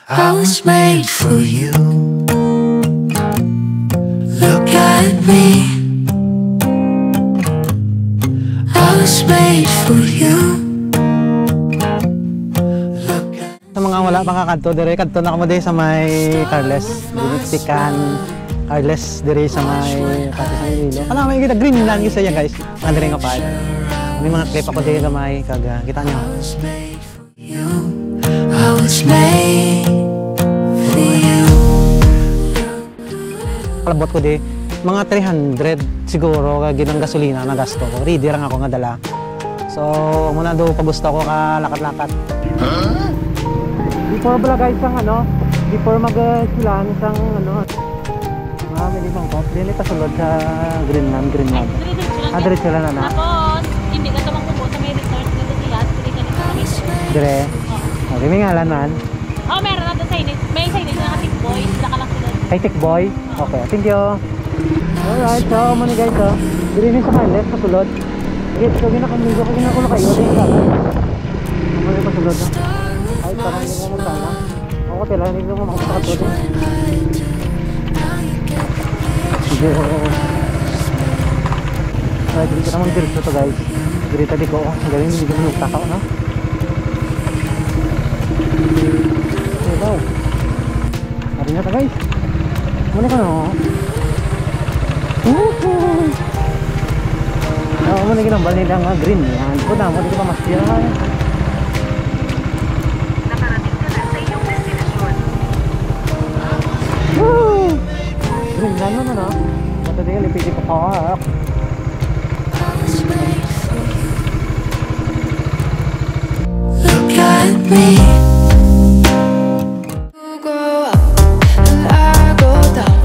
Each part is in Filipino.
I was made for you. Look at me. I was made for you. Sa mga wala pang kakadto, dire kadto na kamo dire sa may Carles, Dinitikan Carles dire sa may Katisang Ilo. Kana may kita Greenland gyud saya guys. Nga dire nga pa. May mga clip ako dire gamay kaga kita nyo. I was made for you. Palabot ko di mga 300 siguro kag ginang gasolina na gasto ko. Ready ra ako nga dala. So muna do pagusto ko ka lakat-lakat. Before pala guys ang before mag-silan isang may limang ko. Dili pa sulod sa Greenland. Diretso sila na na. Tapos, hindi ka tamang pumunta sa may resort na doon sila. Dire ka dito kami. Dire. Okay, may ngalan man. Oo, meron na doon sa init. May sa init na Tick Boy. Sila ka lang sila. Kay Tick Boy? Okay, thank you. Alright, so muna guys dire ni sa Carles pasulod. Okay, so ginakamigo ko ginakulo kayo. Dire ka. Muna pasulod na. Ay, parang hindi mo magtana. Ako tila, hindi mo makapagpakatod. Sige. Alright, dito naman diretso to guys. Dirita di ko. Ang galing, hindi ko nagtaka, no? Okay, daw. Hari na to guys. Muna ka, no? Ako muna ginambal nila nga green yan. Ito na, muna di pa masya. Greenland mo na no? Matadali, lipiti pa kawak. Look at me. You go up and I go down.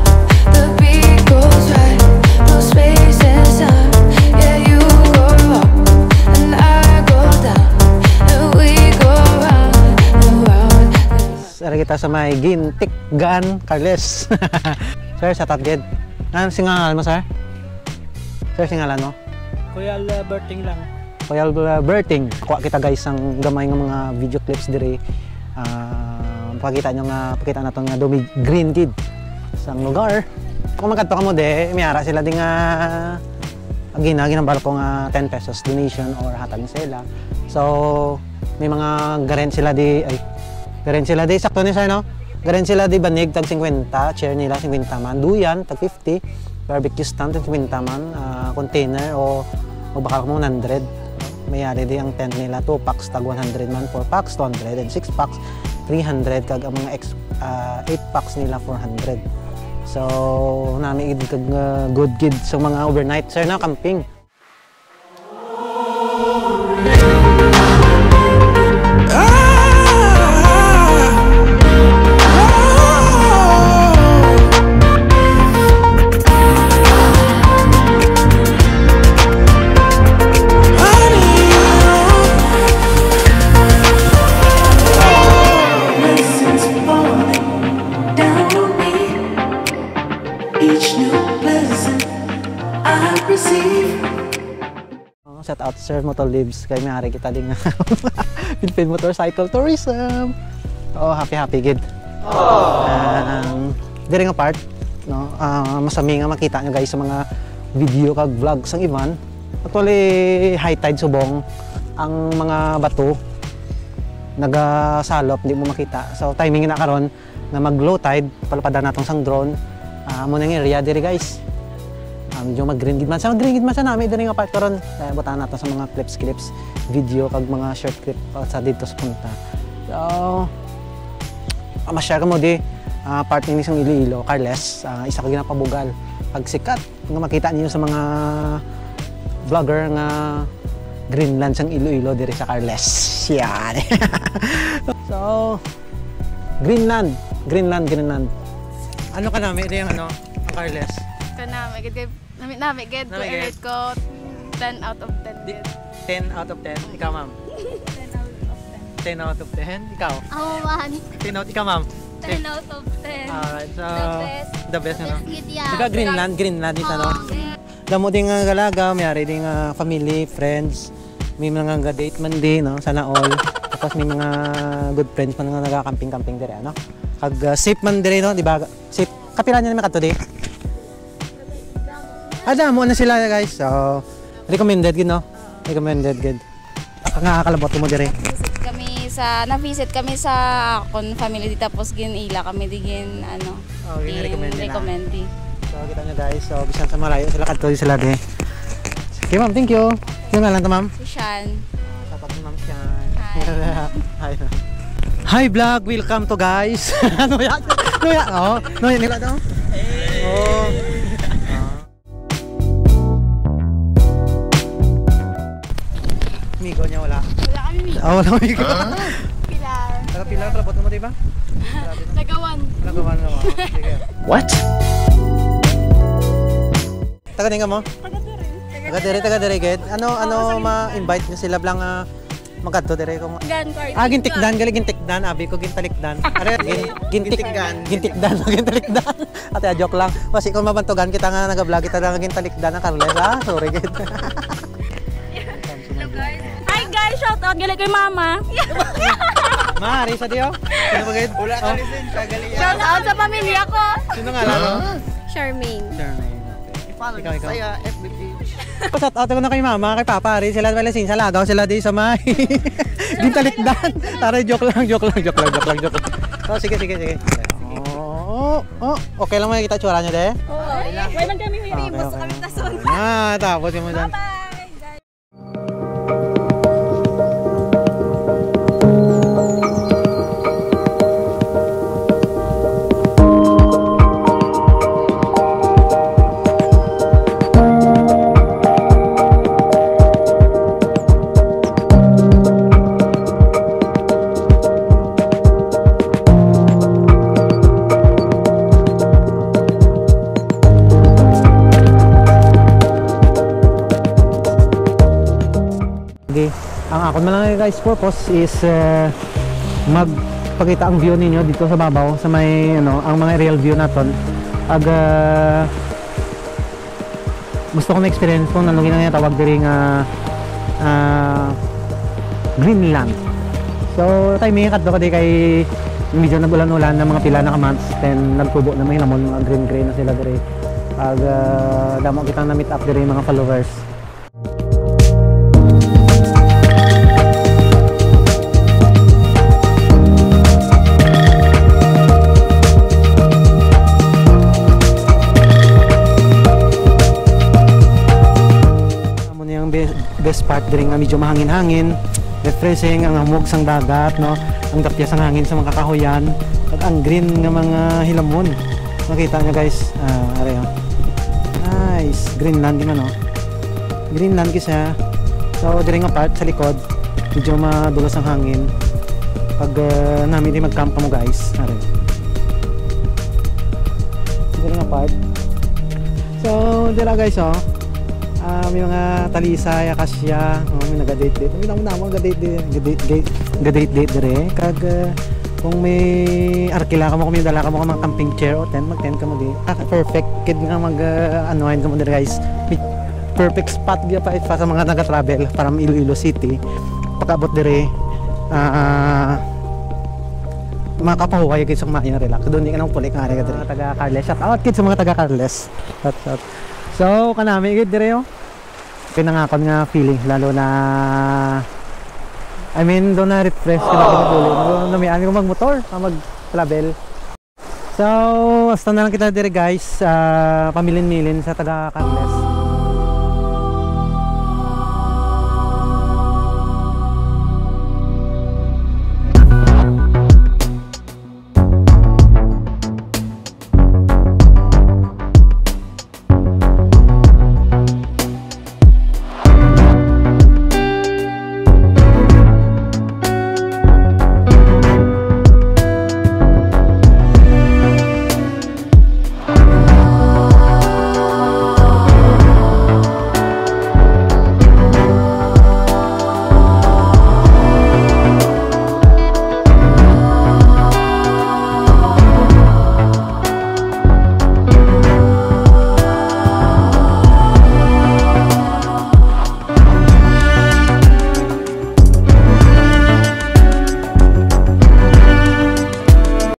The beat goes right, no space inside. Yeah, you go up and I go down, and we go round and round. Sara kita sa may Gintikgan Carles. Sir, sa tatgid. Ano singalan mo, sir? Sir, singalan mo? Kuya Berting lang. Kuya Berting. Kuha kita guys ang gamay ng mga video clips dire. Pakita nyo nga, pakita na itong Dumi Green Kid sa lugar. Kung magkadto ka mo de, mayara sila din nga ginambal ko nga 10 pesos donation or hatag sila. So, may mga garen sila di, sakto ni sir, no? Garen sila di banig tag 50, chair nila 50 man, duyan tag 50, barbecue stand tag 50 man, container o baka mo 100. Mayari di ang tent nila 2 packs tag 100 man, 4 packs 200 and 6 packs 300 kag ang mga 8 packs nila 400. So nami gid kag good gid sa mga overnight sir na camping. Shout out Sir Motolibs kay may kita din nga Philippine Motorcycle Tourism. Oh, happy gid. Dire nga part no, masami nga makita nyo guys sa mga video kag vlog sang Ivan. Actually high tide subong ang mga bato nagasalop, di mo makita. So timing na karon na mag low tide palapadan natong sang drone. Mo nang area dire guys. Medyo mag-green gid man sa nami diri nga part karon. Butaan nato sa mga clips, video kag mga short clip sa dito sa punta. So ma-share mo di part ni isang Iloilo, Carles, isa ka ginapabugal. Pag sikat nga makita niyo sa mga vlogger nga Greenland sang Iloilo diri sa Carles. Yan. So Greenland. Ano ka nami di ang ang Carles? Nami gid i-rate ko 10 out of 10. 10 out of 10. Ikaw, ma'am? 10 out of 10. Ikaw? Ako man. 10 out, ikaw, ma'am? 10 out of 10. Alright, so The best ano? yeah. Ika Greenland dito ano? Damo din nga galaga, mayari din nga family, friends. May mga date man din, no? Sana all. Tapos may mga good friends pa nga nagaka-camping-camping dire, ano? Kag safe man dire, no? Di ba? Safe. Kapila niya naman kadto di. Mo na sila guys. So, recommended gid, no? Recommended gid. Nga kalabot mo dire. Na-visit kami sa akon family tapos ginila kami digin ano. Oh, recommend di. So, kita nyo guys. So, bisan sa malayo sila kadto sila di. Okay, ma'am. Thank you. Yung nga lang to, ma'am. Si Shan. Sapat ni ma'am Shan. Hi. Hi vlog, welcome to guys. Ano yan? Oh, no yan nila daw. Oh. Migo niya wala. Wala kami migo. Wala migo. Pilar. Pilar, trabot mo diba? Nagawan. Nagawan. Sige. What? Taga nga mo? Taga dire gid. Ano ma-invite niyo sila blang magkadto dire ko. Gintikdan, gali gintikdan, abi ko gintalikdan. Are gintikdan. Gintalikdan. Ate joke lang. Kasi kung mabantugan kita nga nag-vlog kita nga gintalikdan ng Carles. Sorry gid. Hi guys, shout out gali kay mama. Ma, Risa Dio. Sino ba gid? Wala ka lisensya, gali. Shout out sa pamilya ko. Sino nga lang? Charmaine. Ikaw. Saya FB page. Shout out ko na kay mama, kay papa, rin sila wala sin sa lagaw sila di sa may. Gintalikdan. Tara joke lang. Oh, sige. Oh, okay lang may kita tsura niyo de? Oo. Why man kami hiribos kami tason. Tapos yung mo dyan. Ang akon man lang guys purpose is magpakita ang view ninyo dito sa babaw sa may ang mga real view naton. Ag gusto ko ma-experience kung ano ginang tawag diri nga Greenland. So timing kadto kay medyo nagulan-ulan ng mga pila na months then nagtubo na may lamon mga green na sila diri. Ag damo kitang na meet up diri mga followers. Best part diri nga medyo mahangin-hangin, refreshing ang hamog sang dagat, no? Ang dapya sang hangin sa mga kakahuyan at ang green nga mga hilamon. Makita niyo guys, are nice, Greenland gina no. Greenland kisa. So diri nga part sa likod, medyo madulas ang hangin. Pag namin di mag-camp mo guys, are. Diri nga part. So dira guys may mga talisay, akasya, may naga-date-date. May naga-date-date dire. Kag kung may arkila ka mo, kung may dala ka mo mga camping chair o tent, mag-tent ka mo di. Perfect kid nga mag-anuhin ka mo dire guys. Perfect spot pa sa mga naga-travel para Iloilo City. Pagkabot dire, makapahuway kids sa mga relax. Doon di ka nang pulik nga rin ka dire. Taga-Carles. Shout out kids sa mga taga-Carles. Shout out. So, kanami gid dire yo. Pinangakon nga feeling lalo na I mean do na refresh ka na pagtuloy. Namian ko magmotor, mag-travel. So, basta na lang kita dire guys, pamilin-milin sa taga Carles.